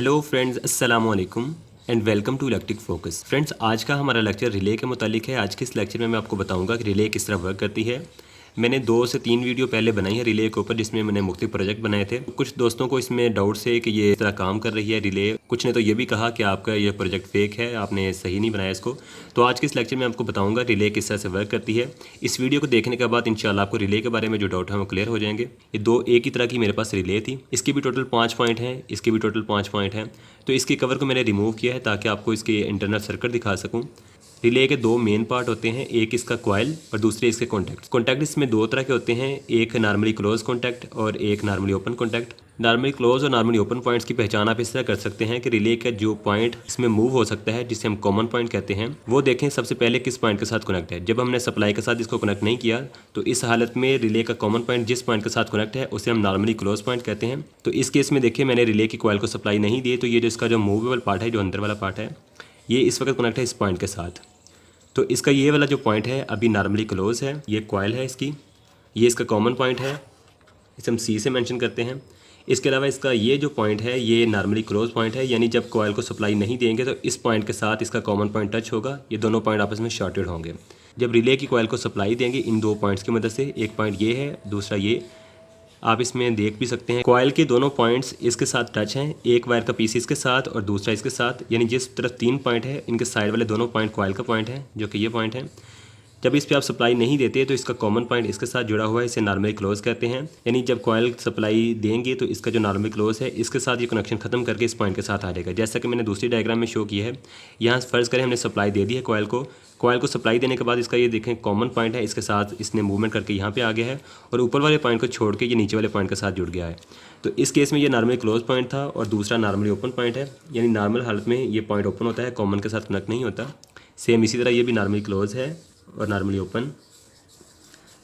Hello friends, अस्सलाम वालेकुम and welcome to electric focus. Friends, आज का हमारा लेक्चर रिले के मुतालिक है। आज के इस लेक्चर में मैं आपको बताऊंगा कि रिले किस तरह वर्क करती है। मैंने 2 से 3 वीडियो पहले बनाई है रिले के ऊपर, जिसमें मैंने मुख्तलिफ प्रोजेक्ट बनाए थे। कुछ दोस्तों को इसमें डाउट्स है कि ये इस तरह काम कर रही है रिले। कुछ ने तो ये भी कहा कि आपका ये प्रोजेक्ट फेक है, आपने सही नहीं बनाया इसको। तो आज के इस लेक्चर में आपको बताऊंगा रिले किस तरह से वर्क करती है। इस वीडियो को देखने के बाद इंशाल्लाह आपको रिले के बारे में जो डाउट है वो क्लियर हो जाएंगे। ये 2 एक ही तरह की मेरे पास रिले थी। इसकी भी टोटल 5 पॉइंट हैं, इसके भी टोटल 5 पॉइंट हैं। तो इसके कवर को मैंने रिमूव किया है ताकि आपको इसके इंटरनल सर्किट दिखा सकूँ। रिले के 2 मेन पार्ट होते हैं, एक इसका कॉइल और दूसरे इसके कॉन्टैक्ट। कॉन्टैक्ट इसमें 2 तरह के होते हैं, एक नॉर्मली क्लोज कॉन्टैक्ट और एक normally open contact. Normally close और नॉर्मली ओपन पॉइंट्स की पहचान आप इस तरह कर सकते हैं कि रिले का जो पॉइंट इसमें मूव हो सकता है, जिसे हम कॉमन पॉइंट कहते हैं, वो देखें सबसे पहले किस पॉइंट के साथ कनेक्ट है। जब हमने सप्लाई के साथ इसको कनेक्ट नहीं किया तो इस हालत में रिले का कॉमन पॉइंट जिस पॉइंट के साथ कनेक्ट है उसे हम नॉर्मली क्लोज पॉइंट कहते हैं। तो इस केस में देखिए मैंने रिले की कॉइल को सप्लाई नहीं दी, तो ये जो इसका जो मूवेबल पार्ट है, जो अंदर वाला पार्ट है, ये इस वक्त कनेक्ट है इस पॉइंट के साथ। तो इसका ये वाला जो पॉइंट है अभी नॉर्मली क्लोज है, ये कॉइल है इसकी, ये इसका कॉमन पॉइंट है, इसे हम सी से मेंशन करते हैं। इसके अलावा इसका ये जो पॉइंट है ये नॉर्मली क्लोज पॉइंट है, यानी जब कॉइल को सप्लाई नहीं देंगे तो इस पॉइंट के साथ इसका कॉमन पॉइंट टच होगा, ये दोनों पॉइंट आपस में शॉर्टेड होंगे। जब रिले की कॉइल को सप्लाई देंगे इन 2 पॉइंट्स की मदद से, एक पॉइंट ये है, दूसरा ये, आप इसमें देख भी सकते हैं कॉइल के दोनों पॉइंट्स इसके साथ टच हैं, एक वायर का पीस इसके साथ और दूसरा इसके साथ, यानी जिस तरफ 3 पॉइंट है इनके साइड वाले दोनों पॉइंट कॉइल का पॉइंट है, जो कि ये पॉइंट है। जब इस पे आप सप्लाई नहीं देते तो इसका कॉमन पॉइंट इसके साथ जुड़ा हुआ है, इसे नॉर्मली क्लोज कहते हैं। यानी जब कॉइल सप्लाई देंगे तो इसका जो नॉर्मली क्लोज है इसके साथ ये कनेक्शन खत्म करके इस पॉइंट के साथ आ जाएगा, जैसा कि मैंने दूसरी डायग्राम में शो किया है। यहाँ फ़र्ज़ करें हमने सप्लाई दे दी है कॉइल को सप्लाई देने के बाद इसका ये देखें कॉमन पॉइंट है, इसके साथ इसने मूवमेंट करके यहाँ पे आ गया है और ऊपर वाले पॉइंट को छोड़ के ये नीचे वाले पॉइंट के साथ जुड़ गया है। तो इस केस में ये नॉर्मली क्लोज पॉइंट था और दूसरा नॉर्मली ओपन पॉइंट है, यानी नॉर्मल हालत में ये पॉइंट ओपन होता है, कॉमन के साथ कनेक्ट नहीं होता। सेम इसी तरह ये भी नॉर्मली क्लोज है और नॉर्मली ओपन।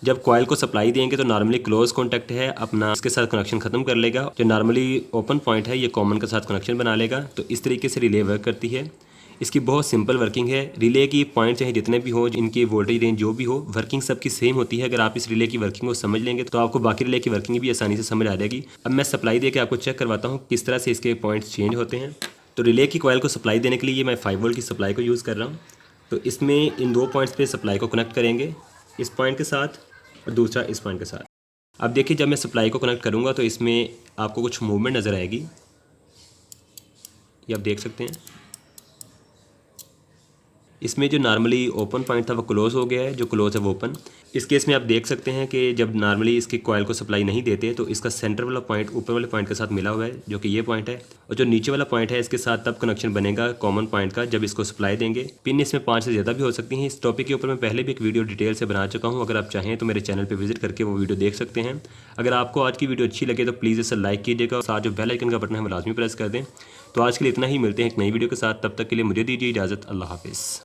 जब कॉइल को सप्लाई देंगे तो नॉर्मली क्लोज कॉन्टैक्ट है अपना इसके साथ कनेक्शन खत्म कर लेगा, जो नॉर्मली ओपन पॉइंट है ये कॉमन के साथ कनेक्शन बना लेगा। तो इस तरीके से रिले वर्क करती है। इसकी बहुत सिंपल वर्किंग है। रिले की पॉइंट चाहे जितने भी हो, इनकी वोल्टेज रेंज जो भी हो, वर्किंग सबकी सेम होती है। अगर आप इस रिले की वर्किंग को समझ लेंगे तो आपको बाकी रिले की वर्किंग भी आसानी से समझ आ जाएगी। अब मैं सप्लाई दे के आपको चेक करवाता हूँ किस तरह से इसके पॉइंट्स चेंज होते हैं। तो रिले की कॉइल को सप्लाई देने के लिए मैं 5 वोल्ट की सप्लाई को यूज़ कर रहा हूँ। तो इसमें इन 2 पॉइंट्स पे सप्लाई को कनेक्ट करेंगे, इस पॉइंट के साथ और दूसरा इस पॉइंट के साथ। अब देखिए जब मैं सप्लाई को कनेक्ट करूँगा तो इसमें आपको कुछ मूवमेंट नज़र आएगी, ये आप देख सकते हैं। इसमें जो नॉर्मली ओपन पॉइंट था वो क्लोज हो गया है, जो क्लोज है वो ओपन। इस केस में आप देख सकते हैं कि जब नॉर्मली इसकी कॉइल को सप्लाई नहीं देते तो इसका सेंटर वाला पॉइंट ऊपर वाले पॉइंट के साथ मिला हुआ है, जो कि ये पॉइंट है, और जो नीचे वाला पॉइंट है इसके साथ तब कनेक्शन बनेगा कॉमन पॉइंट का जब इसको सप्लाई देंगे। पिन इसमें 5 से ज़्यादा भी हो सकती हैं। इस टॉपिक के ऊपर मैं पहले भी एक वीडियो डिटेल से बना चुका हूँ, अगर आप चाहें तो मेरे चैनल पर विजिट करके वो वीडियो देख सकते हैं। अगर आपको आज की वीडियो अच्छी लगे तो प्लीज़ इसे लाइक कीजिएगा और साथ जो बेल आइकन का बटन है वो लाजमी प्रेस कर दें। तो आज के लिए इतना ही, मिलते हैं एक नई वीडियो के साथ, तब तक के लिए मुझे दीजिए इजाज़त। अल्लाह हाफिज़।